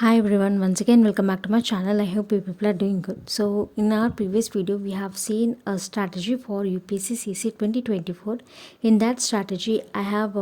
Hi everyone, once again welcome back to my channel. I hope you people are doing good. So in our previous video we have seen a strategy for UPSC CSE 2024. In that strategy I have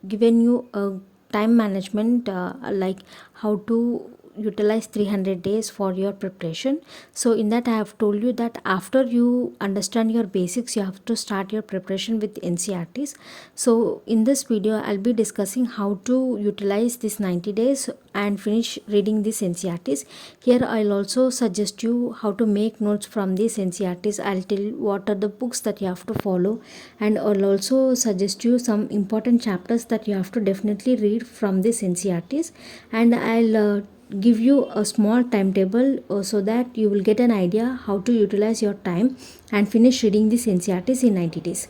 given you a time management like how to utilize 300 days for your preparation. So in that I have told you that after you understand your basics you have to start your preparation with NCERTs. So in this video I'll be discussing how to utilize this 90 days and finish reading these NCERTs. Here I'll also suggest you how to make notes from these NCERTs. I'll tell you what are the books that you have to follow, and I'll also suggest you some important chapters that you have to definitely read from these NCERTs, and I'll give you a small timetable so that you will get an idea how to utilize your time and finish reading these NCERTs in 90 days.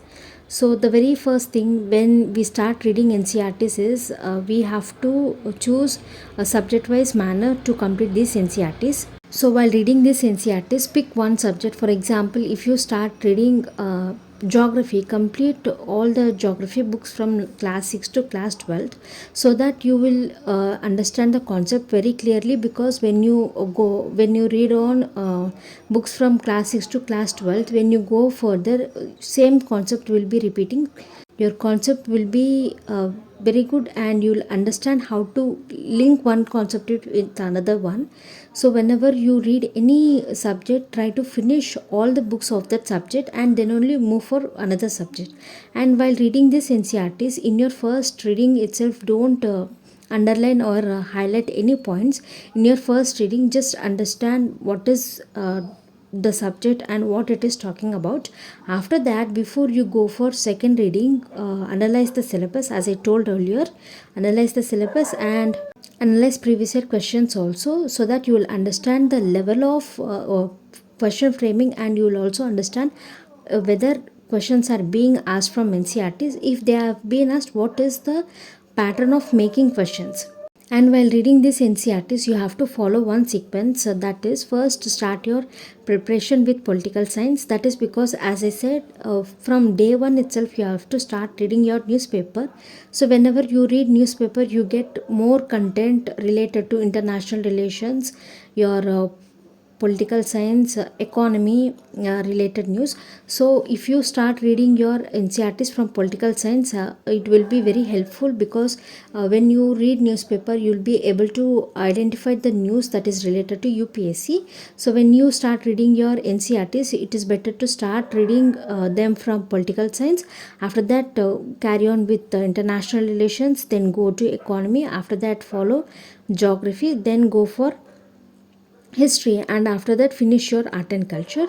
So the very first thing when we start reading NCERTs is we have to choose a subject-wise manner to complete these NCERTs. So while reading these NCERTs, pick one subject. For example, if you start reading geography, complete all the geography books from class 6 to class 12 so that you will understand the concept very clearly, because when you read on books from class 6 to class 12, when you go further, same concept will be repeating. Your concept will be very good and you'll understand how to link one concept with another one. So whenever you read any subject, try to finish all the books of that subject and then only move for another subject. And while reading this NCERTs, in your first reading itself, don't underline or highlight any points. In your first reading, just understand what is the subject and what it is talking about. After that, before you go for second reading, analyze the syllabus. As I told earlier, analyze the syllabus and analyze previous year questions also, so that you will understand the level of question framing, and you will also understand whether questions are being asked from NCERTs. If they have been asked, what is the pattern of making questions. And while reading this NCERTs, you have to follow one sequence. That is, first start your preparation with political science. That is because, as I said, from day one itself, you have to start reading your newspaper. So whenever you read newspaper, you get more content related to international relations, your political science, economy related news. So if you start reading your NCERTs from political science, it will be very helpful, because when you read newspaper you will be able to identify the news that is related to UPSC. So when you start reading your NCERTs, it is better to start reading them from political science. After that, carry on with international relations, then go to economy. After that, follow geography, then go for history, and after that finish your art and culture.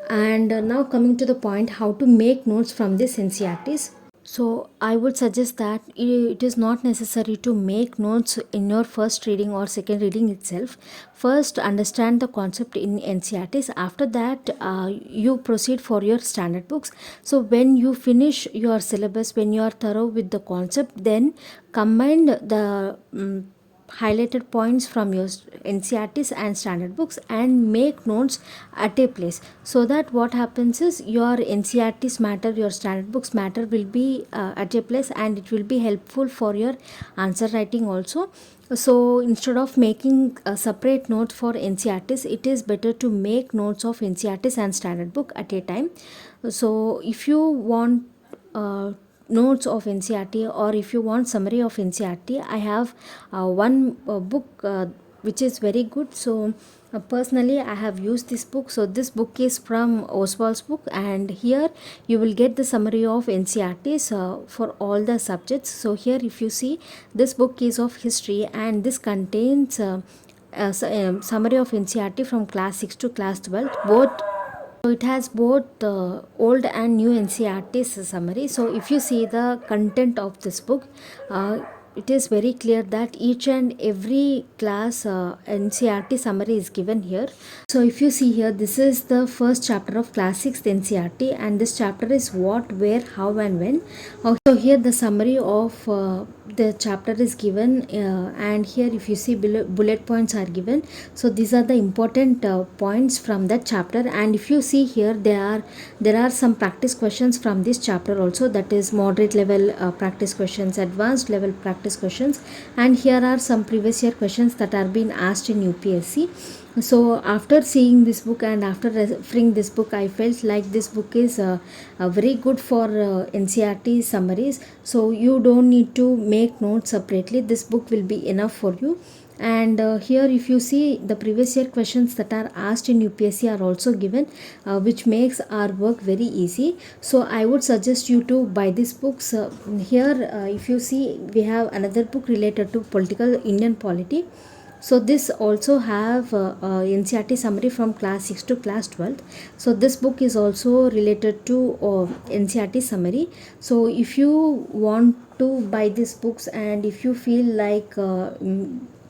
And now coming to the point, how to make notes from this NCERTs. So I would suggest that it is not necessary to make notes in your first reading or second reading itself. First understand the concept in NCERTs. After that, you proceed for your standard books. So when you finish your syllabus, when you are thorough with the concept, then combine the highlighted points from your NCERTs and standard books and make notes at a place, so that what happens is your NCERTs matter, your standard books matter will be at a place, and it will be helpful for your answer writing also. So instead of making a separate note for NCERTs, it is better to make notes of NCERTs and standard book at a time. So if you want notes of NCERT, or if you want summary of NCERT, I have one book which is very good. So personally I have used this book. So this book is from Oswald's book, and here you will get the summary of NCERTs for all the subjects. So here if you see, this book is of history, and this contains summary of NCERT from class 6 to class 12 both. So it has both the old and new NCERTs summary. So if you see the content of this book, it is very clear that each and every class NCERT summary is given here. So if you see here, this is the first chapter of class 6 NCERT, and this chapter is what, where, how and when. So here the summary of the chapter is given, and here if you see below, bullet points are given. So these are the important points from that chapter. And if you see here, there are some practice questions from this chapter also, that is moderate level practice questions, advanced level practice questions, and here are some previous year questions that are being asked in UPSC. So after seeing this book and after referring this book, I felt like this book is very good for NCERT summaries. So you don't need to make notes separately, this book will be enough for you. And here if you see, the previous year questions that are asked in UPSC are also given, which makes our work very easy. So I would suggest you to buy these books. Here if you see, we have another book related to political Indian polity. So this also have NCERT summary from class 6 to class 12. So this book is also related to NCERT summary. So if you want to buy these books, and if you feel like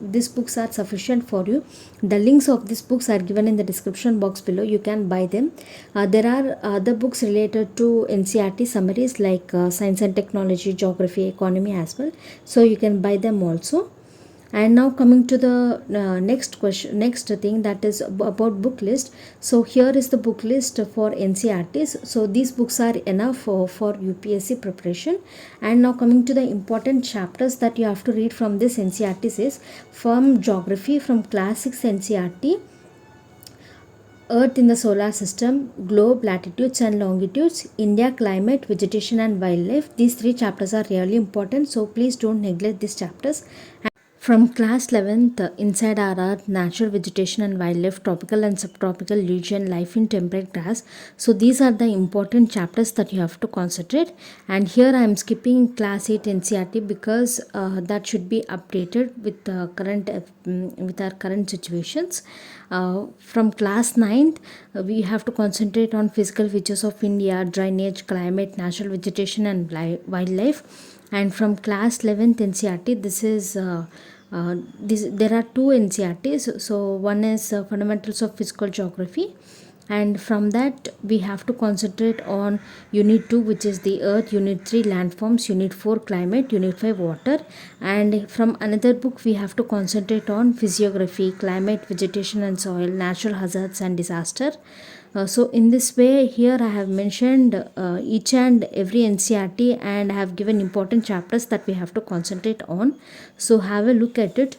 these books are sufficient for you, the links of these books are given in the description box below, you can buy them. There are other books related to NCERT summaries like science and technology, geography, economy as well, so you can buy them also. And now coming to the next thing, that is about book list. So here is the book list for NCERTs. So these books are enough for UPSC preparation. And now coming to the important chapters that you have to read from this NCERTs is from geography, from class 6 NCERT, Earth in the solar system, globe, latitudes and longitudes, India, climate, vegetation and wildlife. These three chapters are really important, so please don't neglect these chapters. From class 11th, inside RR, natural vegetation and wildlife, tropical and subtropical region, life in temperate grass. So these are the important chapters that you have to concentrate. And here I am skipping class 8 NCERT because that should be updated with with our current situations. From class 9th, we have to concentrate on physical features of India, drainage, climate, natural vegetation and wildlife. And from class 11th NCERT, this is there are two NCERTs. So one is fundamentals of physical geography, and from that we have to concentrate on unit 2, which is the earth, unit 3 landforms, unit 4 climate, unit 5 water. And from another book we have to concentrate on physiography, climate, vegetation and soil, natural hazards and disaster. So in this way, here I have mentioned each and every NCERT, and I have given important chapters that we have to concentrate on. So have a look at it.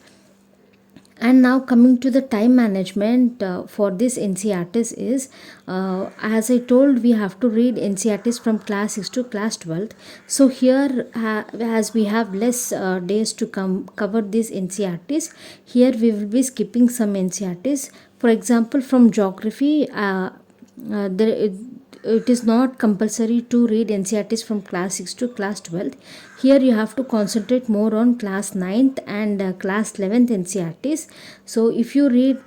And now coming to the time management for this NCERTs is, as I told, we have to read NCERTs from class 6 to class 12. So here as we have less days to cover these NCERTs, here we will be skipping some NCERTs. For example, from geography, it is not compulsory to read NCERTs from class 6 to class 12. Here you have to concentrate more on class 9th and class 11th NCERTs. So if you read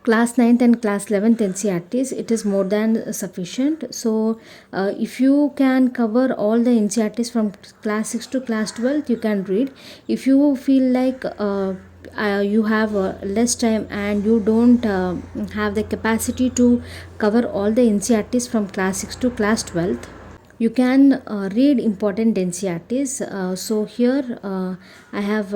class 9th and class 11th NCERTs, it is more than sufficient. So if you can cover all the NCERTs from class 6 to class 12, you can read. If you feel like you have less time and you don't have the capacity to cover all the NCERTs from class 6 to class 12, you can read important NCERTs. So here I have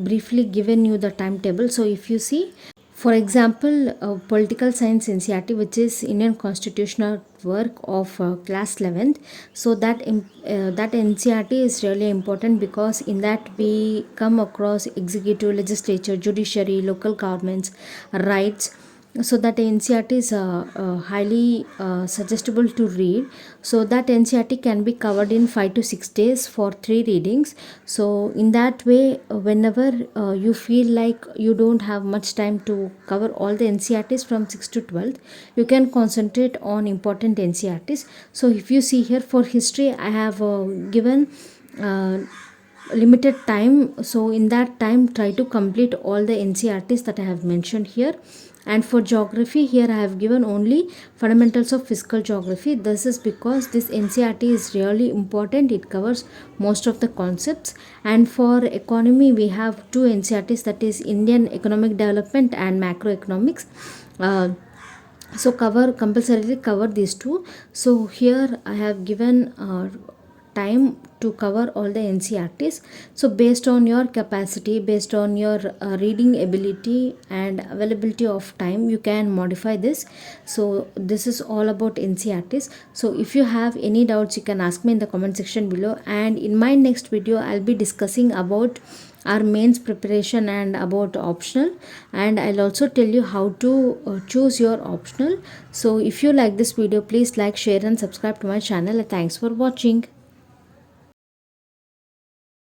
briefly given you the timetable. So if you see, for example, political science NCERT, which is Indian constitutional work of class 11th. So that NCERT is really important because in that we come across executive, legislature, judiciary, local governments, rights. So that NCERT is highly suggestible to read. So that NCERT can be covered in 5 to 6 days for 3 readings. So in that way, whenever you feel like you don't have much time to cover all the NCERTs from 6 to 12, you can concentrate on important NCERTs. So if you see here, for history I have given limited time. So in that time, try to complete all the NCERTs that I have mentioned here. And for geography, here I have given only fundamentals of physical geography. This is because this NCERT is really important. It covers most of the concepts. And for economy, we have two NCERTs, that is Indian economic development and macroeconomics. So compulsorily cover these two. So here I have given time to cover all the NCERTs. So based on your capacity, based on your reading ability and availability of time, you can modify this. So this is all about NCERTs. So if you have any doubts, you can ask me in the comment section below, and in my next video I'll be discussing about our mains preparation and about optional, and I'll also tell you how to choose your optional. So if you like this video, please like, share and subscribe to my channel. Thanks for watching.